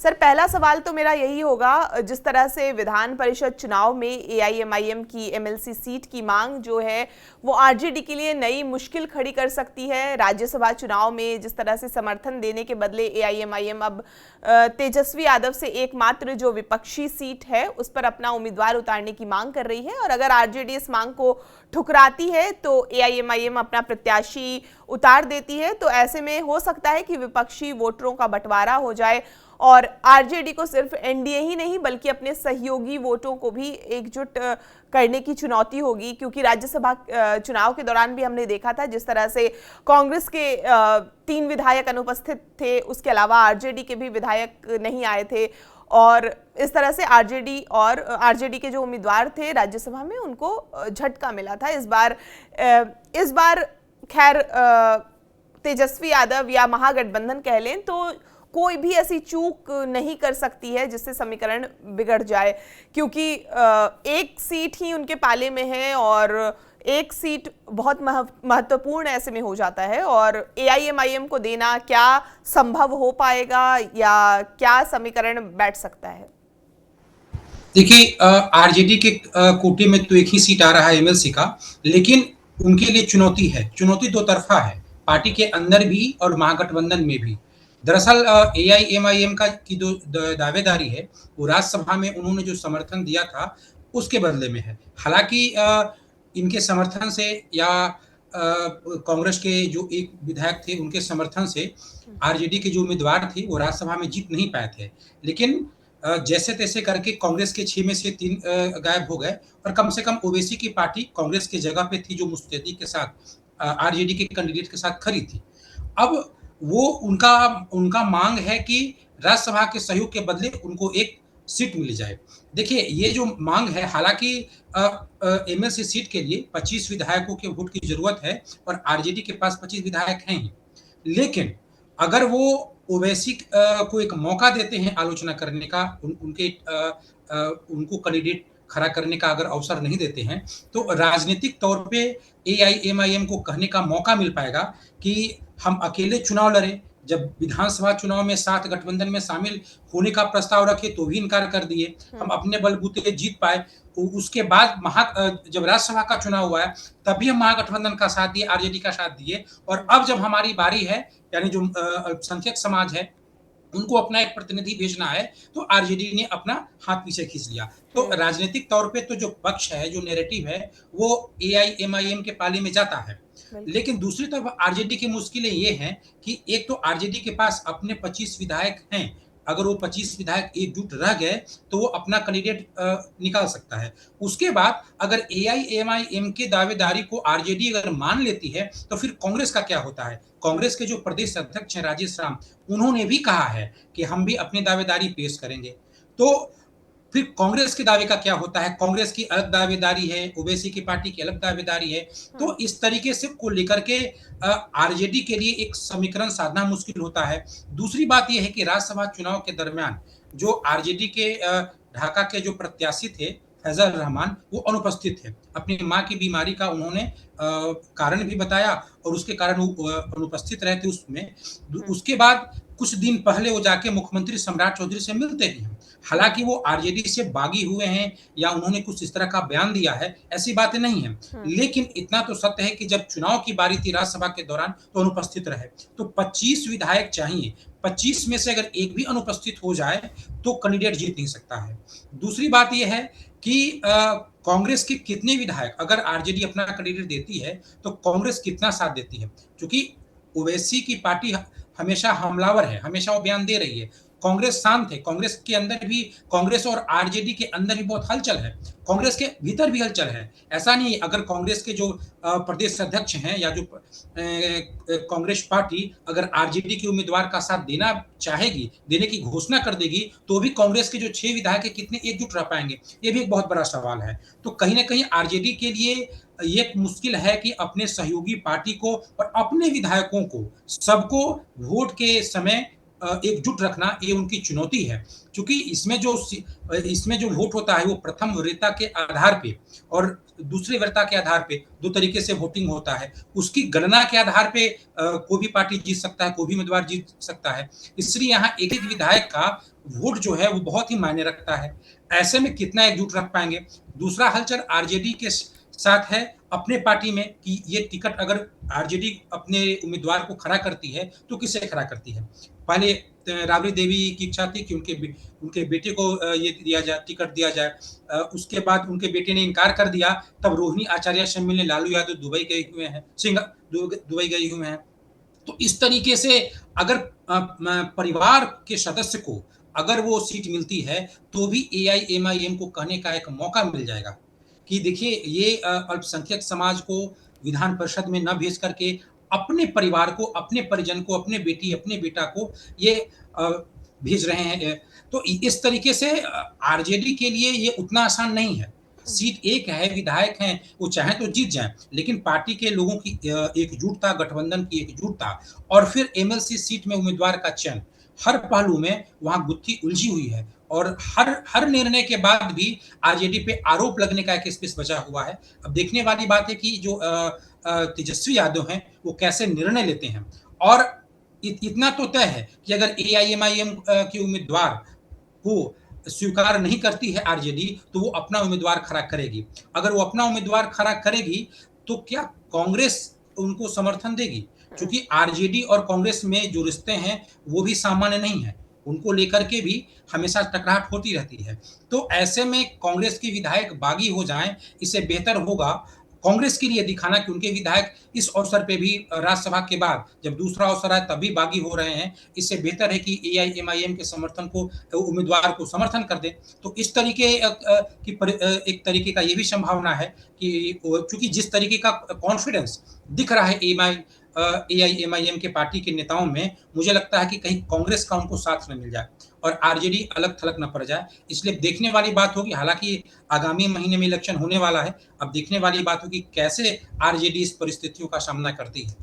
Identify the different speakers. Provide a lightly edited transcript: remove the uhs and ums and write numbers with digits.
Speaker 1: Sir, पहला सवाल तो मेरा यही होगा, जिस तरह से विधान परिषद चुनाव में एआईएमआईएम की एमएलसी सीट की मांग जो है वो आरजेडी के लिए नई मुश्किल खड़ी कर सकती है। राज्यसभा चुनाव में जिस तरह से समर्थन देने के बदले एआईएमआईएम अब तेजस्वी यादव से एकमात्र जो विपक्षी सीट है उस पर अपना उम्मीदवार उतारने की मांग कर रही है, और अगर आरजेडी इस मांग को ठुकराती है तो एआईएमआईएम अपना प्रत्याशी उतार देती है, तो ऐसे में हो सकता है कि विपक्षी वोटरों का बंटवारा हो जाए और आरजेडी को सिर्फ एनडीए ही नहीं बल्कि अपने सहयोगी वोटों को भी एकजुट करने की चुनौती होगी। क्योंकि राज्यसभा चुनाव के दौरान भी हमने देखा था जिस तरह से कांग्रेस के 3 विधायक अनुपस्थित थे, उसके अलावा आरजेडी के भी विधायक नहीं आए थे, और इस तरह से आरजेडी के जो उम्मीदवार थे राज्यसभा में उनको झटका मिला था। इस बार खैर तेजस्वी यादव या महागठबंधन कह लें तो कोई भी ऐसी चूक नहीं कर सकती है जिससे समीकरण बिगड़ जाए, क्योंकि एक सीट ही उनके पाले में है और एक सीट बहुत महत्वपूर्ण ऐसे में हो जाता है, और एआईएमआईएम को देना क्या संभव हो पाएगा या क्या समीकरण बैठ सकता है?
Speaker 2: देखिए, आरजेडी के कोटे में तो एक ही सीट आ रहा है एमएलसी का, लेकिन उनके लिए चुनौती है। चुनौती दो तरफा है, पार्टी के अंदर भी और महागठबंधन में भी। दरअसल एआईएमआईएम का की जो दावेदारी है वो राज्यसभा में उन्होंने जो समर्थन दिया था उसके बदले में है। हालांकि इनके समर्थन से या कांग्रेस के जो एक विधायक थे उनके समर्थन से आरजेडी के जो उम्मीदवार थे वो राज्यसभा में जीत नहीं पाए थे, लेकिन जैसे तैसे करके कांग्रेस के 6 में से 3 गायब हो गए और कम से कम ओवैसी की पार्टी कांग्रेस की जगह पे थी जो मुस्तैदी के साथ आरजेडी के कैंडिडेट के साथ खड़ी थी। अब वो उनका मांग है कि राज्यसभा के सहयोग के बदले उनको एक सीट मिल जाए। देखिए, ये जो मांग है, हालांकि एमएलसी सीट के लिए 25 विधायकों के वोट की जरूरत है और आरजेडी के पास 25 विधायक हैं ही, लेकिन अगर वो ओवैसी को एक मौका देते हैं आलोचना करने का, उनको कैंडिडेट खड़ा करने का अगर अवसर नहीं देते हैं, तो राजनीतिक तौर पे एआईएमआईएम को कहने का मौका मिल पाएगा कि हम अकेले चुनाव लड़े। जब विधानसभा चुनाव में साथ गठबंधन में शामिल होने का प्रस्ताव रखे तो भी इनकार कर दिए, हम अपने बलबूते जीत पाए। उसके बाद जब राज्यसभा का चुनाव हुआ है तब भी हम महागठबंधन का साथ दिए, आरजेडी का साथ दिए, और अब जब हमारी बारी है, यानी जो अल्पसंख्यक समाज है उनको अपना एक प्रतिनिधि भेजना है, तो आरजेडी ने अपना हाथ पीछे खींच लिया। तो राजनीतिक तौर पे तो जो पक्ष है, जो नैरेटिव है, वो एआईएमआईएम के पाले में जाता है, लेकिन दूसरी तरफ आरजेडी की मुश्किलें ये हैं कि एक तो आरजेडी के पास अपने 25 विधायक हैं, अगर वो 25 विधायक एकजुट रह गए तो वो अपना कैंडिडेट निकाल सकता है। उसके बाद अगर एआईएमआईएम के दावेदारी को आरजेडी अगर मान लेती है तो फिर कांग्रेस का क्या होता है? कांग्रेस के जो प्रदेश अध्यक्ष हैं राजेश राम, उन्होंने भी कहा है कि हम भी अपनी दावेदारी पेश करेंगे। तो फिर कांग्रेस के दावे का क्या होता है? कांग्रेस की अलग दावेदारी है, ओवैसी की पार्टी की अलग दावेदारी है। तो इस तरीके से को लेकर के आरजेडी के लिए एक समीकरण साधना मुश्किल होता है। दूसरी बात यह है कि राज्यसभा चुनाव के दरमियान जो आरजेडी के ढाका के जो प्रत्याशी थे फैजल रहमान, वो अनुपस्थित थे। अपनी मां की बीमारी का उन्होंने कारण भी बताया और उसके कारण वो अनुपस्थित रहे थे उसमें। उसके बाद कुछ दिन पहले वो जाके मुख्यमंत्री सम्राट चौधरी से मिलते भी हैं। हालांकि वो आरजेडी से बागी हुए हैं या उन्होंने कुछ इस तरह का बयान दिया है, ऐसी बातें नहीं है, लेकिन इतना तो सत्य है कि जब चुनाव की बारी थी राज्यसभा के दौरान तो अनुपस्थित रहे। तो 25 विधायक चाहिए, 25 में से अगर एक भी अनुपस्थित हो जाए तो कैंडिडेट जीत नहीं सकता है। दूसरी बात यह है कि कांग्रेस के कितने विधायक, अगर आरजेडी अपना कैंडिडेट देती है तो कांग्रेस कितना साथ देती है, क्योंकि ओवैसी की पार्टी हमेशा हमलावर है, हमेशा वो बयान दे रही है। कांग्रेस शांत है, कांग्रेस के अंदर भी, कांग्रेस और आरजेडी के अंदर भी बहुत हलचल है, कांग्रेस के भीतर भी हलचल है। ऐसा नहीं, अगर कांग्रेस के जो प्रदेश अध्यक्ष हैं या जो कांग्रेस पार्टी अगर आरजेडी के उम्मीदवार का साथ देना चाहेगी, देने की घोषणा कर देगी, तो भी कांग्रेस के जो 6 विधायक कितने एकजुट रह पाएंगे, ये भी एक बहुत बड़ा सवाल है। तो कहीं ना कहीं आरजेडी के लिए ये मुश्किल है कि अपने सहयोगी पार्टी को और अपने विधायकों को सबको वोट के समय एकजुट रखना ये उनकी चुनौती है। क्योंकि इसमें जो वोट होता है वो प्रथम वरीयता के आधार पे और दूसरी वरीयता के आधार पे 2 तरीके से वोटिंग होता है। उसकी गणना के आधार पे कोई भी पार्टी जीत सकता है, कोई भी उम्मीदवार जीत सकता है। इसलिए यहाँ एक-एक विधायक का वोट जो है वो बहुत ही मायने रखता है। ऐसे में कितना एकजुट रख पाएँगे? दूसरा हलचल आरजेडी के साथ है अपने पार्टी में कि ये टिकट अगर आरजेडी अपने उम्मीदवार को खड़ा करती है, तो किसे खड़ा करती है? पहले राबड़ी देवी की इच्छा थी कि उनके बेटे को ये दिया जाए, टिकट दिया जाए। उसके बाद उनके बेटे ने इनकार कर दिया, तब रोहिणी आचार्य से मिलने लालू यादव दुबई गए हुए हैं, दुबई गए हुए हैं। तो इस तरीके से अगर परिवार के सदस्य को अगर वो सीट मिलती है, तो भी एआईएमआईएम को कहने का एक मौका मिल जाएगा कि देखिए ये अल्पसंख्यक समाज को विधान परिषद में न भेज करके अपने परिवार को, अपने परिजन को, अपने बेटी, अपने बेटा को ये भेज रहे हैं। तो इस तरीके से आरजेडी के लिए ये उतना आसान नहीं है। सीट एक है, विधायक हैं, वो चाहें तो जीत जाएँ, लेकिन पार्टी के लोगों की एकजुटता, गठबंधन की एकजुटता और फिर एमएलसी सीट में उम्मीदवार का चयन, हर पहलू में वहाँ गुत्थी उलझी हुई है और हर हर निर्णय के बाद भी आरजेडी पे आरोप लगने का एक स्पेस बचा हुआ है। अब देखने वाली बात है कि जो तेजस्वी यादव हैं, वो कैसे निर्णय लेते हैं और इतना तो तय है कि अगर एआईएमआईएम की उम्मीदवार को स्वीकार नहीं करती है आरजेडी, तो वो अपना उम्मीदवार खड़ा करेगी। अगर वो अपना उम्मीदवार खड़ा करेगी, तो क्या कांग्रेस उनको समर्थन देगी? क्योंकि आरजेडी और कांग्रेस में जो रिश्ते हैं, वो भी सामान्य नहीं है। उनको लेकर के भी हमेशा टकराहट होती रहती है। तो ऐसे में कांग्रेस के विधायक बागी हो जाएँ, इससे बेहतर होगा कांग्रेस के लिए दिखाना कि उनके विधायक इस अवसर पे भी राज्यसभा के बाद जब दूसरा अवसर आए तब भी बागी हो रहे हैं। इससे बेहतर है कि एआईएमआईएम के समर्थन को उम्मीदवार को समर्थन कर दें। तो इस तरीके एक तरीके का ये भी संभावना है कि चूँकि जिस तरीके का कॉन्फिडेंस दिख रहा है एआईएमआईएम के पार्टी के नेताओं में, मुझे लगता है कि कहीं कांग्रेस का उनको साथ न मिल जाए और आरजेडी अलग-थलग न पड़ जाए। इसलिए देखने वाली बात होगी, हालाँकि आगामी महीने में इलेक्शन होने वाला है। अब देखने वाली बात होगी कैसे आरजेडी इस परिस्थितियों का सामना करती है।